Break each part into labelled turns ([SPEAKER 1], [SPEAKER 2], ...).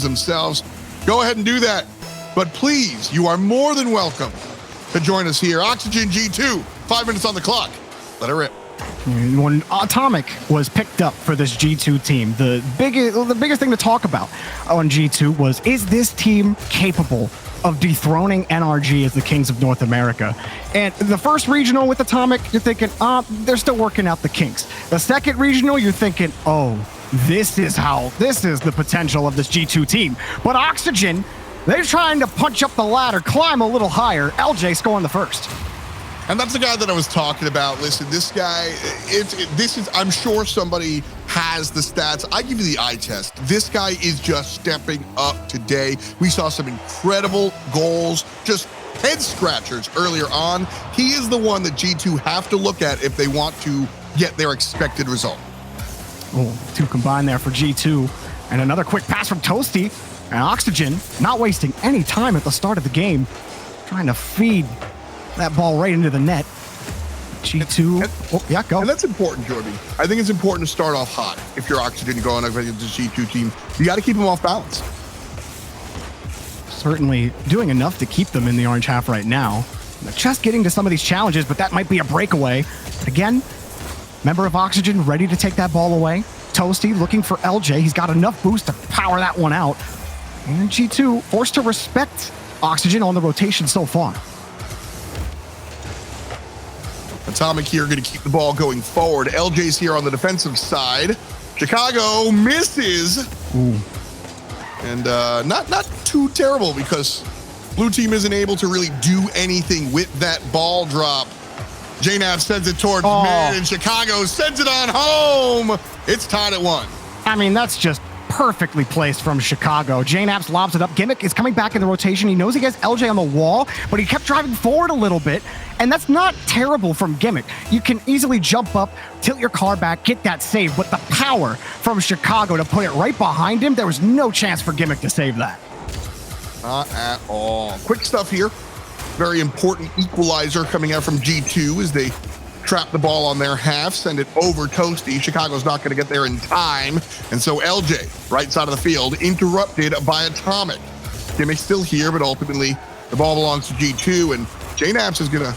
[SPEAKER 1] themselves, go ahead and do that. But please, you are more than welcome to join us here. Oxygen G2, 5 minutes on the clock. Let it rip.
[SPEAKER 2] When Atomic was picked up for this G2 team, the biggest thing to talk about on G2 was, is this team capable of dethroning NRG as the Kings of North America? And the first regional with Atomic, you're thinking, they're still working out the kinks. The second regional, you're thinking, oh, this is the potential of this G2 team. But Oxygen, they're trying to punch up the ladder, climb a little higher. LJ scoring the first.
[SPEAKER 1] And that's the guy that I was talking about. Listen, this guy, I'm sure somebody has the stats. I give you the eye test. This guy is just stepping up today. We saw some incredible goals, just head scratchers earlier on. He is the one that G2 have to look at if they want to get their expected result.
[SPEAKER 2] Oh, two combined there for G2. And another quick pass from Toasty. And Oxygen not wasting any time at the start of the game, trying to feed that ball right into the net. G2, go.
[SPEAKER 1] And that's important, Jordy. I think it's important to start off hot. If you're Oxygen going up against the G2 team, you got to keep them off balance.
[SPEAKER 2] Certainly doing enough to keep them in the orange half right now. Just getting to some of these challenges, but that might be a breakaway. But again, member of Oxygen ready to take that ball away. Toasty looking for LJ. He's got enough boost to power that one out. And G2 forced to respect Oxygen on the rotation so far.
[SPEAKER 1] Atomic here going to keep the ball going forward. LJ's here on the defensive side. Chicago misses.
[SPEAKER 2] Ooh.
[SPEAKER 1] And not too terrible, because blue team isn't able to really do anything with that ball drop. JNAV sends it towards mid, and Chicago sends it on home. It's tied at 1.
[SPEAKER 2] I mean, that's just perfectly placed from Chicago. JNAPS lobs it up. Gimmick is coming back in the rotation. He knows he has LJ on the wall, but he kept driving forward a little bit, and that's not terrible from Gimmick. You can easily jump up, tilt your car back, get that save, but the power from Chicago to put it right behind him, there was no chance for Gimmick to save that.
[SPEAKER 1] Not at all. Quick stuff here. Very important equalizer coming out from G2 as they trap the ball on their half, send it over Toasty. Chicago's not going to get there in time. And so LJ, right side of the field, interrupted by Atomic. Gimmick's still here, but ultimately the ball belongs to G2, and JNAPS is going to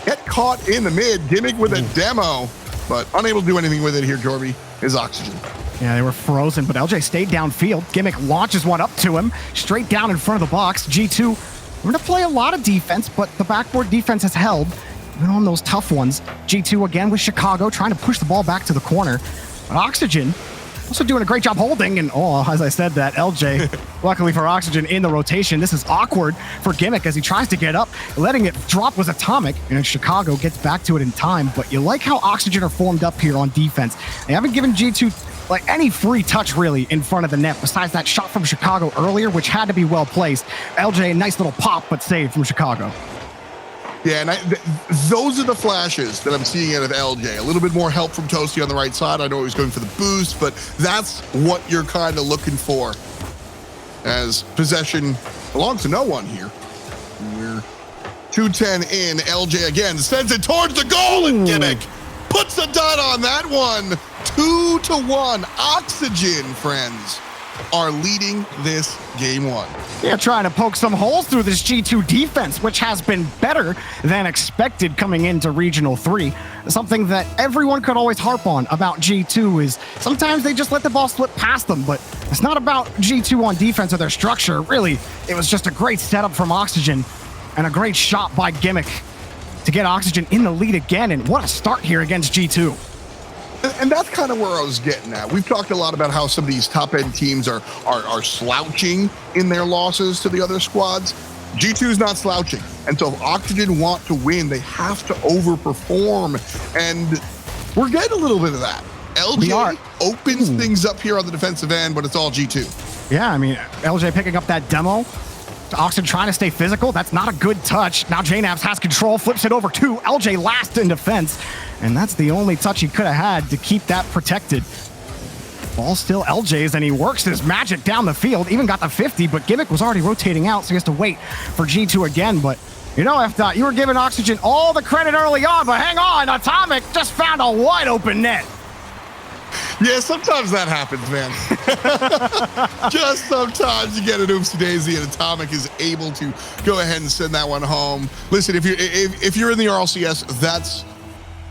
[SPEAKER 1] get caught in the mid. Gimmick with a demo, but unable to do anything with it here, Jorby, is Oxygen.
[SPEAKER 2] Yeah, they were frozen, but LJ stayed downfield. Gimmick launches one up to him, straight down in front of the box. G2, we're going to play a lot of defense, but the backboard defense has held. Even on those tough ones. G2 again with Chicago trying to push the ball back to the corner. But Oxygen also doing a great job holding. And as I said that, LJ, luckily for Oxygen in the rotation. This is awkward for Gimmick as he tries to get up. Letting it drop was Atomic. And Chicago gets back to it in time. But you like how Oxygen are formed up here on defense. They haven't given G2 like any free touch really in front of the net besides that shot from Chicago earlier, which had to be well placed. LJ, a nice little pop, but saved from Chicago.
[SPEAKER 1] Yeah, and those are the flashes that I'm seeing out of LJ. A little bit more help from Toasty on the right side. I know he was going for the boost, but that's what you're kind of looking for, as possession belongs to no one here. We're 2:10 in. LJ again sends it towards the goal, and Gimmick puts a dot on that one. 2-1. Oxygen, friends, are leading this game 1.
[SPEAKER 2] Yeah, trying to poke some holes through this G2 defense, which has been better than expected coming into Regional 3. Something that everyone could always harp on about G2 is sometimes they just let the ball slip past them, but it's not about G2 on defense or their structure. Really, it was just a great setup from Oxygen and a great shot by Gimmick to get Oxygen in the lead again, and what a start here against G2.
[SPEAKER 1] And that's kind of where I was getting at. We've talked a lot about how some of these top-end teams are slouching in their losses to the other squads. G2's not slouching. And so if Oxygen want to win, they have to overperform. And we're getting a little bit of that. LJ opens things up here on the defensive end, but it's all G2.
[SPEAKER 2] Yeah, I mean, LJ picking up that demo. Oxygen trying to stay physical. That's not a good touch. Now JNAPS has control, flips it over to LJ last in defense. And that's the only touch he could have had to keep that protected. Ball still LJ's, and he works his magic down the field. Even got the 50, but Gimmick was already rotating out, so he has to wait for G2 again. But you know, F-Dot, you were giving Oxygen all the credit early on, but hang on, Atomic just found a wide open net.
[SPEAKER 1] Yeah, sometimes that happens, man. Just sometimes you get an oopsie daisy, and Atomic is able to go ahead and send that one home. Listen, if you're in the RLCS, that's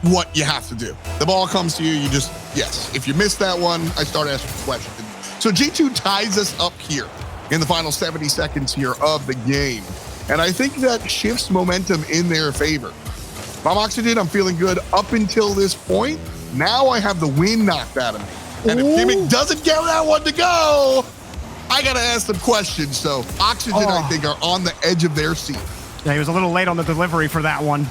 [SPEAKER 1] what you have to do. The ball comes to you, you just, yes. If you miss that one, I start asking questions. So G2 ties us up here in the final 70 seconds here of the game. And I think that shifts momentum in their favor. If I'm Oxygen, I'm feeling good up until this point. Now I have the win knocked out of me. And if Gimmick doesn't get that one to go, I got to ask some questions. So Oxygen, I think, are on the edge of their seat.
[SPEAKER 2] Yeah, he was a little late on the delivery for that one.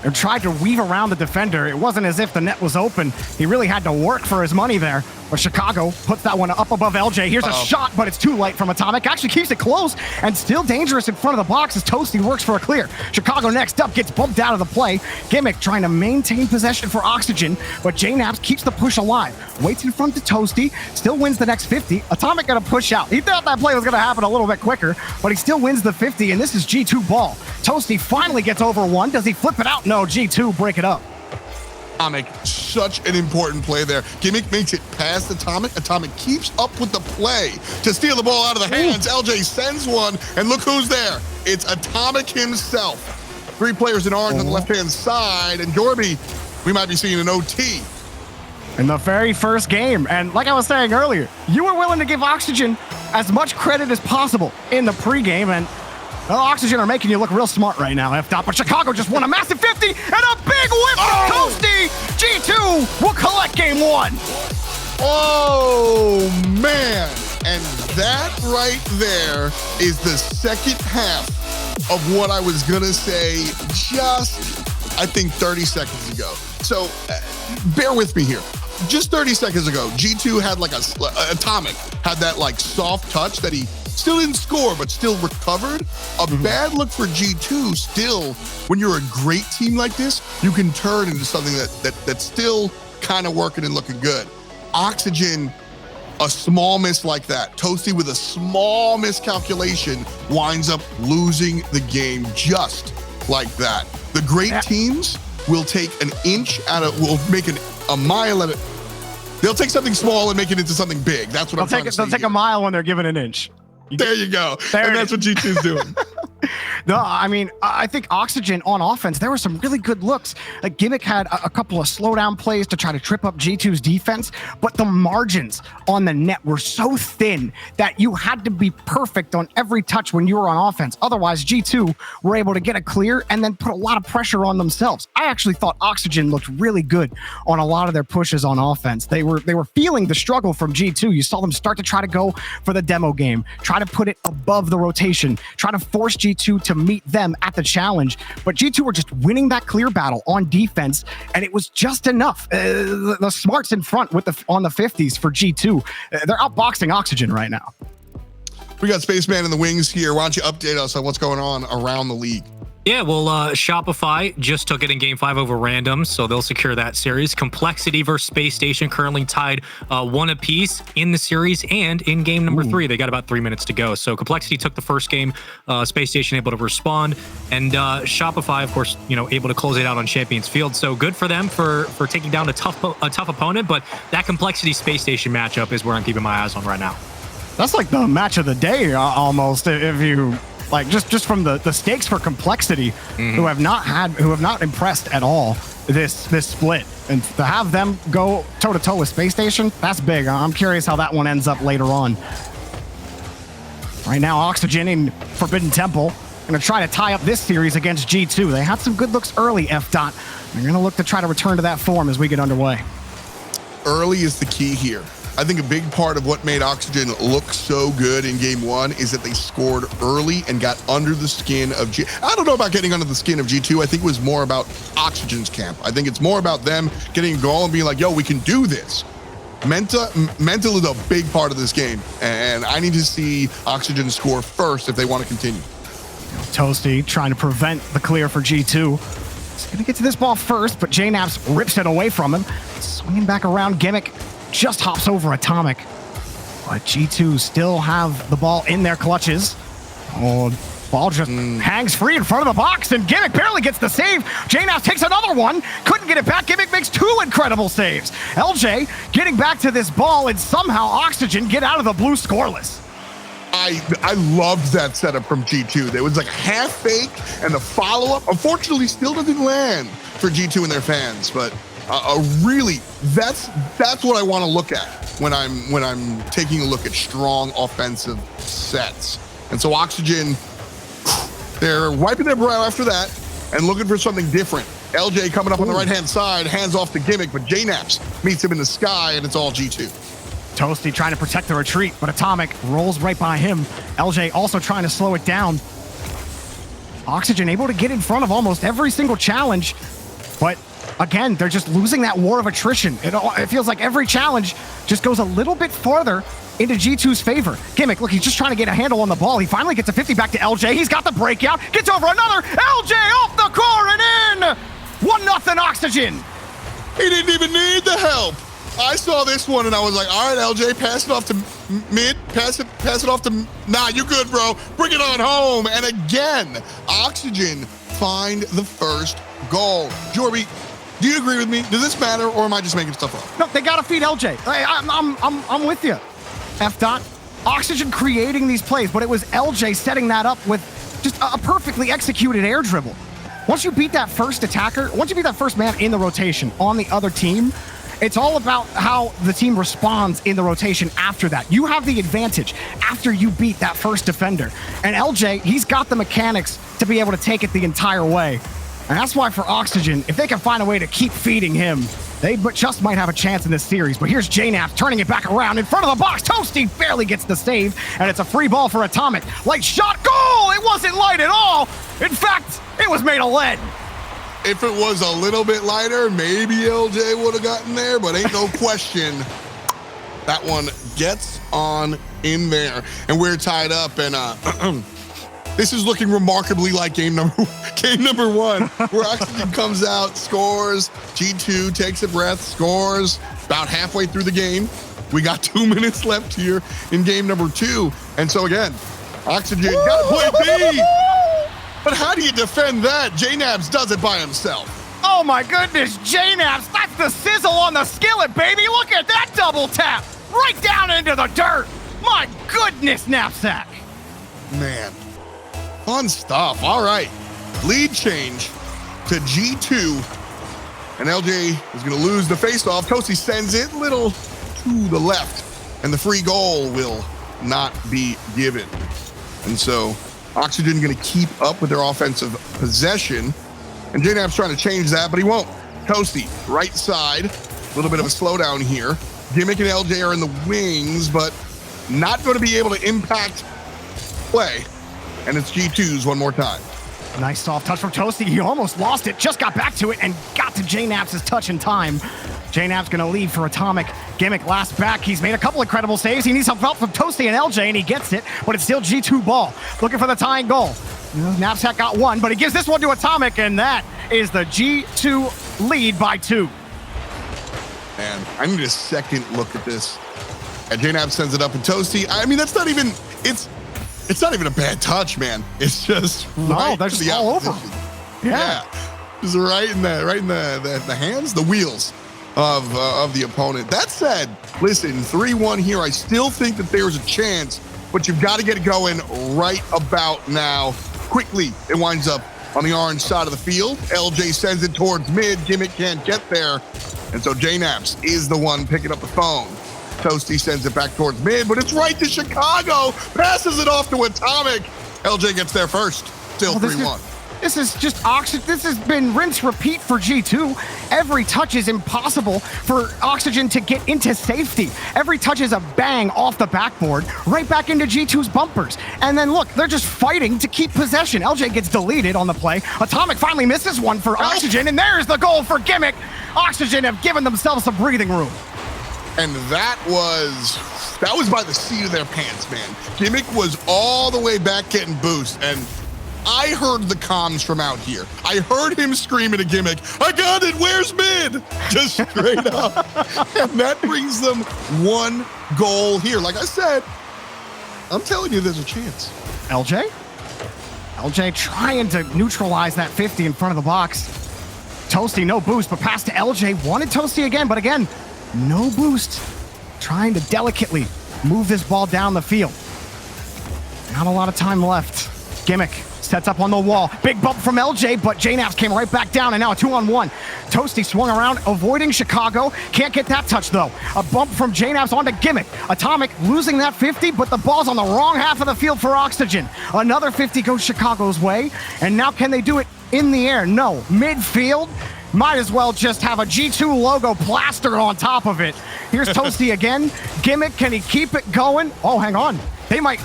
[SPEAKER 2] And tried to weave around the defender. It wasn't as if the net was open. He really had to work for his money there. But Chicago puts that one up above LJ. Here's a shot, but it's too late from Atomic. Actually keeps it close and still dangerous in front of the box as Toasty works for a clear. Chicago next up gets bumped out of the play. Gimmick trying to maintain possession for Oxygen, but JNAPS keeps the push alive. Waits in front to Toasty, still wins the next 50. Atomic got to push out. He thought that play was going to happen a little bit quicker, but he still wins the 50, and this is G2 ball. Toasty finally gets over one. Does he flip it out? No, G2 break it up.
[SPEAKER 1] Atomic, such an important play there. Gimmick makes it past Atomic. Atomic keeps up with the play to steal the ball out of the hands. LJ sends one, and look who's there. It's Atomic himself. 3 players in orange on the left-hand side, and Dorby, we might be seeing an OT.
[SPEAKER 2] In the very first game, and like I was saying earlier, you were willing to give Oxygen as much credit as possible in the pregame, and Oxygen are making you look real smart right now, F-Dot, but Chicago just won a massive 50 and a big whip from Toasty! G2 will collect game 1.
[SPEAKER 1] Oh, man. And that right there is the second half of what I was going to say just, I think, 30 seconds ago. So bear with me here. Just 30 seconds ago, G2 had like Atomic had that like soft touch that he still didn't score, but still recovered. A bad look for G2 still, when you're a great team like this, you can turn into something that's still kind of working and looking good. Oxygen, a small miss like that. Toasty with a small miscalculation winds up losing the game just like that. The great teams will take an inch will make a mile out of They'll take something small and make it into something big. That's what I'm trying to say.
[SPEAKER 2] They'll take a mile when they're given an inch.
[SPEAKER 1] There you go. And that's what G2's doing.
[SPEAKER 2] No, I mean, I think Oxygen on offense, there were some really good looks. Like Gimmick had a couple of slowdown plays to try to trip up G2's defense, but the margins on the net were so thin that you had to be perfect on every touch when you were on offense. Otherwise, G2 were able to get a clear and then put a lot of pressure on themselves. I actually thought Oxygen looked really good on a lot of their pushes on offense. They were feeling the struggle from G2. You saw them start to try to go for the demo game, try to put it above the rotation, try to force G2 to meet them at the challenge, but G2 were just winning that clear battle on defense, and it was just enough. The smarts in front on the 50s for G2. They're outboxing Oxygen right now.
[SPEAKER 1] We got Spaceman in the wings here. Why don't you update us on what's going on around the league?
[SPEAKER 3] Yeah, well, Shopify just took it in Game 5 over Random, so they'll secure that series. Complexity versus Space Station currently tied 1 apiece in the series, and in game number 3, they got about 3 minutes to go. So Complexity took the first game, Space Station able to respond, and Shopify, of course, able to close it out on Champions Field. So good for them for taking down a tough opponent, but that Complexity Space Station matchup is where I'm keeping my eyes on right now.
[SPEAKER 2] That's like the match of the day, almost, if you... Like just from the stakes for Complexity, who have not impressed at all this split, and to have them go toe to toe with Space Station, that's big. I'm curious how that one ends up later on. Right now, Oxygen in Forbidden Temple going to try to tie up this series against G2. They had some good looks early, F-Dot. They're going to look to try to return to that form as we get underway.
[SPEAKER 1] Early is the key here. I think a big part of what made Oxygen look so good in game 1 is that they scored early and got under the skin of I don't know about getting under the skin of G2. I think it was more about Oxygen's camp. I think it's more about them getting a goal and being like, yo, we can do this. Mental is a big part of this game, and I need to see Oxygen score first if they want to continue.
[SPEAKER 2] Toasty trying to prevent the clear for G2. He's going to get to this ball first, but JNAPS rips it away from him. Swinging back around, Gimmick just hops over Atomic, but G2 still have the ball in their clutches. Oh, Ball just hangs free in front of the box, and Gimmick barely gets the save. JNaps takes another one. Couldn't get it back. Gimmick makes 2 incredible saves. LJ getting back to this ball, and somehow Oxygen get out of the blue scoreless.
[SPEAKER 1] I loved that setup from G2. There was like half fake, and the follow-up, unfortunately, still doesn't land for G2 and their fans. But really, that's what I want to look at when I'm taking a look at strong offensive sets. And so Oxygen, they're wiping their brow after that and looking for something different. LJ coming up on the right-hand side, hands off to Gimmick, but JNaps meets him in the sky, and it's all G2.
[SPEAKER 2] Toasty trying to protect the retreat, but Atomic rolls right by him. LJ also trying to slow it down. Oxygen able to get in front of almost every single challenge, but again, they're just losing that war of attrition. It feels like every challenge just goes a little bit farther into G2's favor. Gimmick, look, he's just trying to get a handle on the ball. He finally gets a 50 back to LJ. He's got the breakout, gets over another. LJ off the core and in! 1-0 Oxygen.
[SPEAKER 1] He didn't even need the help. I saw this one and I was like, all right, LJ, pass it off to mid, pass it off to, nah, you good, bro. Bring it on home. And again, Oxygen find the first goal. Jorby, do you agree with me? Does this matter, or am I just making stuff up?
[SPEAKER 2] No, they gotta feed LJ. I'm with you. F dot. Oxygen creating these plays, but it was LJ setting that up with just a perfectly executed air dribble. Once you beat that first attacker, once you beat that first man in the rotation on the other team, it's all about how the team responds in the rotation after that. You have the advantage after you beat that first defender. And LJ, he's got the mechanics to be able to take it the entire way. And that's why for Oxygen, if they can find a way to keep feeding him, they just might have a chance in this series. But here's JNaps turning it back around in front of the box. Toasty barely gets the save, and it's a free ball for Atomic. Light shot, goal! It wasn't light at all. In fact, it was made of lead.
[SPEAKER 1] If it was a little bit lighter, maybe LJ would have gotten there, but ain't no question that one gets on in there. And we're tied up, and this is looking remarkably like game number 1, where Oxygen comes out, scores, G2 takes a breath, scores about halfway through the game. We got 2 minutes left here in game number 2. And so again, Oxygen got to play B. But how do you defend that? JNaps does it by himself.
[SPEAKER 2] Oh my goodness, JNaps, that's the sizzle on the skillet, baby. Look at that double tap, right down into the dirt. My goodness, Knapsack.
[SPEAKER 1] Man, fun stuff. All right, lead change to G2, and LJ is gonna lose the faceoff. Toasty sends it a little to the left, and the free goal will not be given. And so Oxygen going to keep up with their offensive possession, and JNaps trying to change that, but he won't. Toasty, right side, a little bit of a slowdown here. Gimmick and LJ are in the wings, but not going to be able to impact play, and it's G2's one more time.
[SPEAKER 2] Nice soft touch from Toasty. He almost lost it, just got back to it, and got to JNaps' touch in time. JNaps going to lead for Atomic. Gimmick last back. He's made a couple incredible saves. He needs some help from Toasty and LJ, and he gets it, but it's still G2 ball. Looking for the tying goal. Knapsack got one, but he gives this one to Atomic, and that is the G2 lead by 2.
[SPEAKER 1] Man, I need a second look at this. And JNaps sends it up, and Toasty, I mean, that's not even, it's not even a bad touch, man. It's just right
[SPEAKER 2] they're just all over.
[SPEAKER 1] Yeah. Just right in the hands, the wheels of the opponent. That said, listen, 3-1 here. I still think that there's a chance, but you've got to get it going right about now. Quickly, it winds up on the orange side of the field. LJ sends it towards mid. Gimmick can't get there. And so JNaps is the one picking up the phone. Toasty sends it back towards mid, but it's right to Chicago. Passes it off to Atomic. LJ gets there first. Still 3-1.
[SPEAKER 2] This is just Oxygen. This has been rinse repeat for G2. Every touch is impossible for Oxygen to get into safety. Every touch is a bang off the backboard, right back into G2's bumpers. And then look, they're just fighting to keep possession. LJ gets deleted on the play. Atomic finally misses one for Oxygen, and there's the goal for Gimmick. Oxygen have given themselves some breathing room.
[SPEAKER 1] And that was by the seat of their pants, man. Gimmick was all the way back getting boost, and I heard the comms from out here. I heard him screaming at Gimmick, I got it, where's mid? Just straight up. And that brings them 1 goal here. Like I said, I'm telling you, there's a chance.
[SPEAKER 2] LJ? LJ trying to neutralize that 50 in front of the box. Toasty, no boost, but pass to LJ. Wanted Toasty again, but again, no boost. Trying to delicately move this ball down the field. Not a lot of time left. Gimmick sets up on the wall. Big bump from LJ, but JNaps came right back down, and now a 2-on-1. Toasty swung around, avoiding Chicago. Can't get that touch, though. A bump from JNaps onto Gimmick. Atomic losing that 50, but the ball's on the wrong half of the field for Oxygen. Another 50 goes Chicago's way, and now can they do it in the air? No. Midfield? Might as well just have a G2 logo plastered on top of it. Here's Toasty again. Gimmick, can he keep it going? Oh, hang on. They might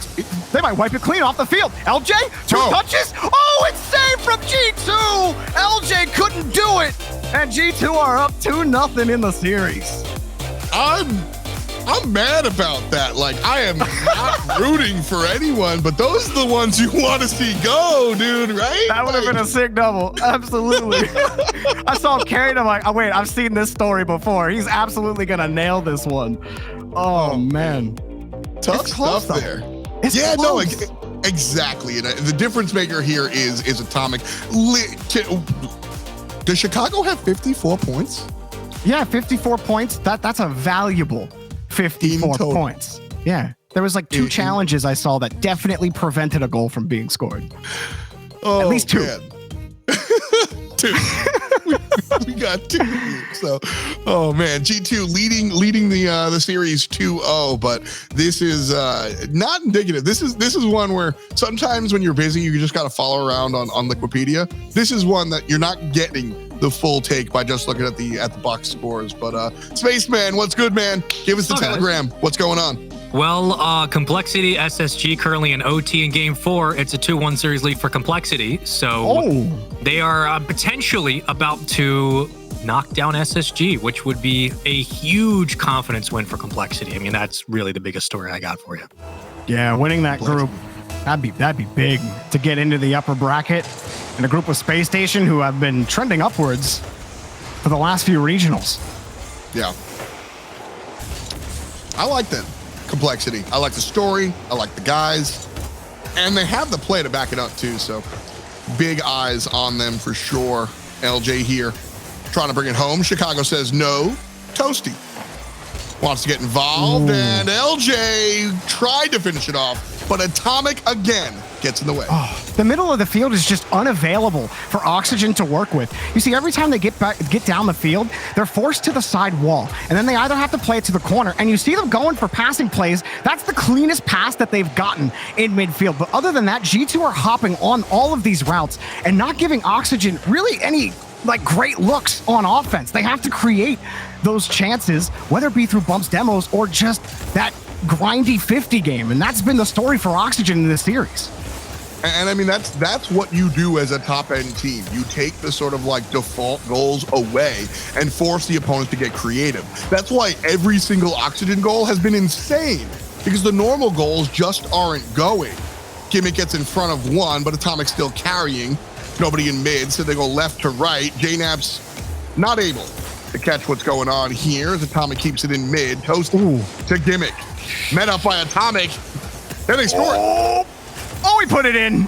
[SPEAKER 2] wipe it clean off the field. LJ, two touches. Oh, it's saved from G2. LJ couldn't do it. And G2 are up 2-0 in the series.
[SPEAKER 1] I'm mad about that. Like, I am not rooting for anyone, but those are the ones you want to see go, dude, right?
[SPEAKER 2] That would have been a sick double. Absolutely. I saw him carried. I'm like, oh, wait, I've seen this story before. He's absolutely going to nail this one. Oh, man.
[SPEAKER 1] Tough stuff there. Yeah, no, exactly. And the difference maker here is Atomic. Does Chicago have 54 points?
[SPEAKER 2] Yeah, 54 points. That's a valuable 54 points. Yeah. There was like 2 challenges I saw that definitely prevented a goal from being scored.
[SPEAKER 1] Oh,
[SPEAKER 2] at least 2.
[SPEAKER 1] Man. 2. we got 2. So, oh man, G2 leading the series 2-0, but this is not indicative. This is one where sometimes when you're busy, you just got to follow around on Liquipedia. This is one that you're not getting the full take by just looking at the box scores. But Spaceman, what's good, man? Give us the telegram. What's going on?
[SPEAKER 3] Well, Complexity SSG currently in OT in Game 4. It's a 2-1 series lead for Complexity. So they are potentially about to knock down SSG, which would be a huge confidence win for Complexity. I mean, that's really the biggest story I got for you.
[SPEAKER 2] Yeah, winning that group, that'd be big to get into the upper bracket. And a group with Space Station who have been trending upwards for the last few regionals.
[SPEAKER 1] Yeah. I like them. Complexity. I like the story. I like the guys. And they have the play to back it up too, so big eyes on them for sure. LJ here trying to bring it home. Chicago says no. Toasty wants to get involved, and LJ tried to finish it off, but Atomic again gets in the way.
[SPEAKER 2] The middle of the field is just unavailable for Oxygen to work with. You see, every time they get down the field, they're forced to the side wall, and then they either have to play it to the corner, and you see them going for passing plays. That's the cleanest pass that they've gotten in midfield. But other than that, G2 are hopping on all of these routes and not giving Oxygen really any great looks on offense. They have to create those chances, whether it be through bumps, demos, or just that grindy 50 game. And that's been the story for Oxygen in this series.
[SPEAKER 1] And I mean, that's what you do as a top-end team. You take the sort of default goals away and force the opponent to get creative. That's why every single Oxygen goal has been insane, because the normal goals just aren't going. Gimmick gets in front of one, but Atomic's still carrying. Nobody in mid, so they go left to right. JNap's not able to catch what's going on here as Atomic keeps it in mid. Toasty to Gimmick. Met up by Atomic. Then they score it.
[SPEAKER 2] Oh, he put it in.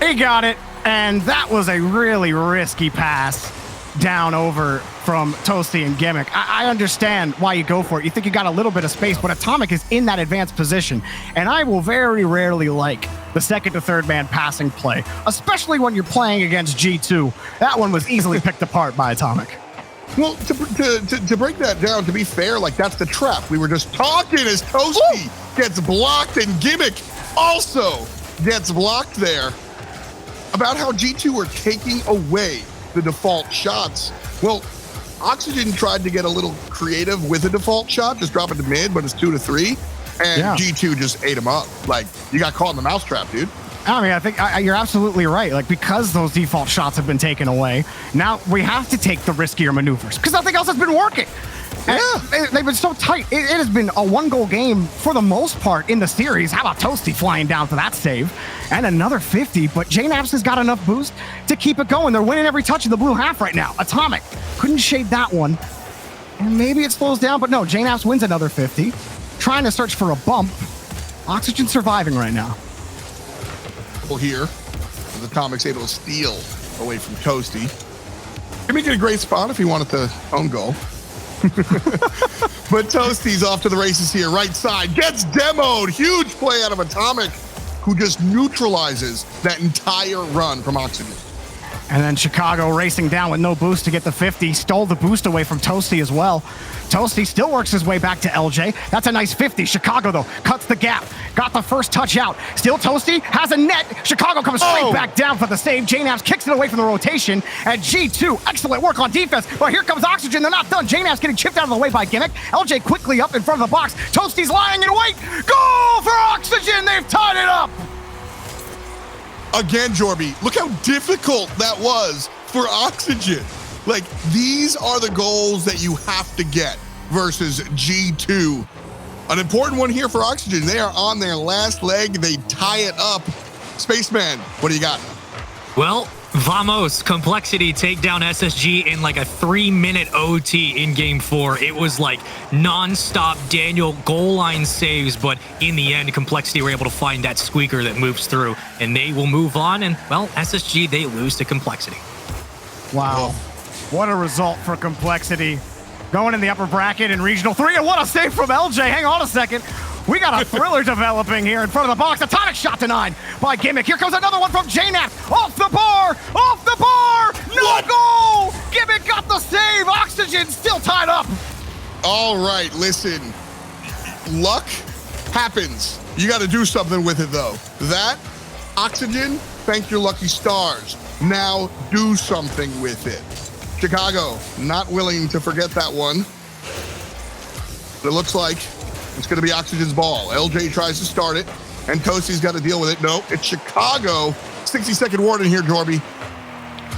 [SPEAKER 2] He got it. And that was a really risky pass down over from Toasty and Gimmick. I understand why you go for it. You think you got a little bit of space, but Atomic is in that advanced position. And I will very rarely like the second to third man passing play, especially when you're playing against G2. That one was easily picked apart by Atomic.
[SPEAKER 1] Well, to break that down, to be fair, that's the trap. We were just talking as Toasty gets blocked and Gimmick also gets blocked there about how G2 are taking away the default shots. Well, Oxygen tried to get a little creative with a default shot, just drop it to mid, but it's 2-3, and G2 just ate him up. You got caught in the mousetrap, dude.
[SPEAKER 2] I mean, I think you're absolutely right. Because those default shots have been taken away, now we have to take the riskier maneuvers because nothing else has been working. Yeah. They've been so tight. It has been a 1-goal game for the most part in the series. How about Toasty flying down for that save? And another 50, but JNaps has got enough boost to keep it going. They're winning every touch in the blue half right now. Atomic couldn't shade that one. And maybe it slows down, but no, JNaps wins another 50. Trying to search for a bump. Oxygen surviving right now.
[SPEAKER 1] Here. as Atomic's able to steal away from Toasty. Gimmick in a great spot if he wanted the own goal. But Toasty's off to the races here. Right side, gets demoed. Huge play out of Atomic, who just neutralizes that entire run from Oxygen.
[SPEAKER 2] And then Chicago racing down with no boost to get the 50. Stole the boost away from Toasty as well. Toasty still works his way back to LJ. That's a nice 50. Chicago, though, cuts the gap. Got the first touch out. Still Toasty has a net. Chicago comes straight back down for the save. JNAPS kicks it away from the rotation. And G2, excellent work on defense. But here comes Oxygen. They're not done. JNAPS getting chipped out of the way by Gimmick. LJ quickly up in front of the box. Toasty's lying in wait. Goal for Oxygen. They've tied it up.
[SPEAKER 1] Again, Jorby, look how difficult that was for Oxygen. Like, these are the goals that you have to get versus G2. An important one here for Oxygen. They are on their last leg. They tie it up. Spaceman, what do you got?
[SPEAKER 3] Well, Vamos, Complexity take down SSG in like a 3-minute OT in game 4. It was like non-stop Daniel goal line saves, but in the end, Complexity were able to find that squeaker that moves through, and they will move on. And, well, SSG, they lose to Complexity.
[SPEAKER 2] Wow. What a result for Complexity. Going in the upper bracket in Regional 3, and what a save from LJ. Hang on a second. We got a thriller developing here in front of the box. Atomic shot denied by Gimmick. Here comes another one from JNAP. Off the bar! Off the bar! No goal! Gimmick got the save. Oxygen still tied up.
[SPEAKER 1] All right, listen. Luck happens. You got to do something with it, though. That, Oxygen, thank your lucky stars. Now do something with it. Chicago, not willing to forget that one. But it looks like it's going to be Oxygen's ball. LJ tries to start it, and Toasty's got to deal with it. No, it's Chicago. 60-second warning here, Jorby.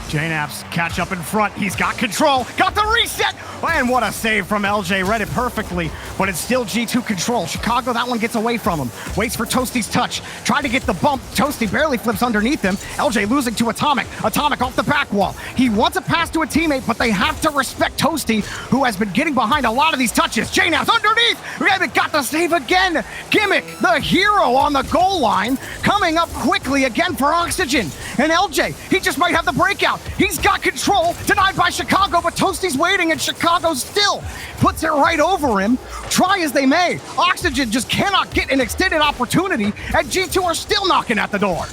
[SPEAKER 2] JNAPS catch up in front. He's got control. Got the reset. And what a save from LJ. Read it perfectly, but it's still G2 control. Chicago, that one gets away from him. Waits for Toasty's touch. Try to get the bump. Toasty barely flips underneath him. LJ losing to Atomic. Atomic off the back wall. He wants a pass to a teammate, but they have to respect Toasty, who has been getting behind a lot of these touches. JNAPS underneath. Gimmick got the save again. Gimmick, the hero on the goal line, coming up quickly again for Oxygen. And LJ, he just might have the breakout. He's got control, denied by Chicago, but Toasty's waiting, and Chicago still puts it right over him. Try as they may, Oxygen just cannot get an extended opportunity, and G2 are still knocking at the door.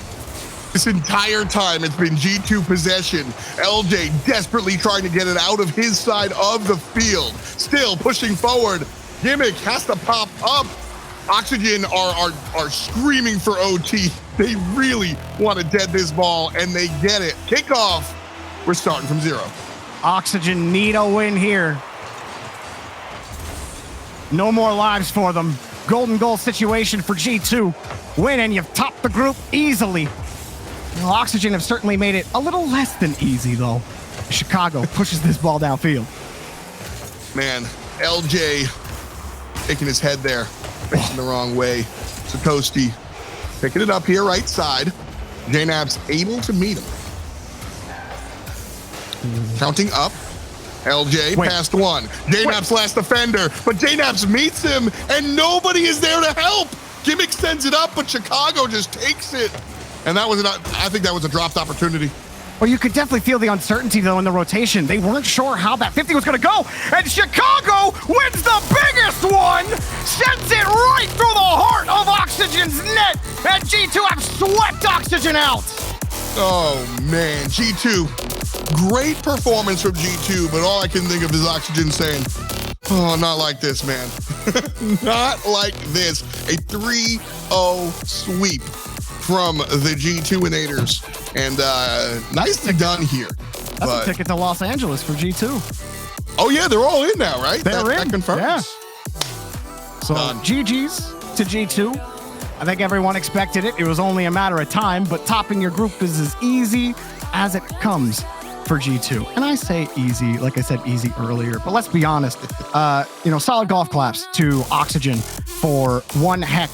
[SPEAKER 1] This entire time, it's been G2 possession. LJ desperately trying to get it out of his side of the field. Still pushing forward. Gimmick has to pop up. Oxygen are screaming for OT. They really want to dead this ball, and they get it. Kickoff. We're starting from 0.
[SPEAKER 2] Oxygen need a win here. No more lives for them. Golden goal situation for G2. Win and you've topped the group easily. Well, Oxygen have certainly made it a little less than easy, though. Chicago pushes this ball downfield.
[SPEAKER 1] Man, LJ taking his head there, facing the wrong way. So Toasty picking it up here, right side. JNAP's able to meet him. Counting up. LJ past one. JNAP's last defender, but JNAP's meets him, and nobody is there to help. Gimmick sends it up, but Chicago just takes it. And that was, I think that was a dropped opportunity.
[SPEAKER 2] Well, you could definitely feel the uncertainty, though, in the rotation. They weren't sure how that 50 was going to go, and Chicago wins the biggest one, sends it right through the heart of Oxygen's net, and G2 have swept Oxygen out.
[SPEAKER 1] Oh, man, G2. Great performance from G2, but all I can think of is Oxygen saying, oh, not like this, man. Not like this. A 3-0 sweep from the G2-inators. And nicely done here.
[SPEAKER 2] That's a ticket to Los Angeles for G2.
[SPEAKER 1] Oh, yeah, they're all in now, right?
[SPEAKER 2] They're in.
[SPEAKER 1] That confirms.
[SPEAKER 2] Yeah. So GG's to G2. I think everyone expected it. It was only a matter of time, but topping your group is as easy as it comes for G2. And I say easy, like I said easy earlier, but let's be honest, solid golf claps to Oxygen for one heck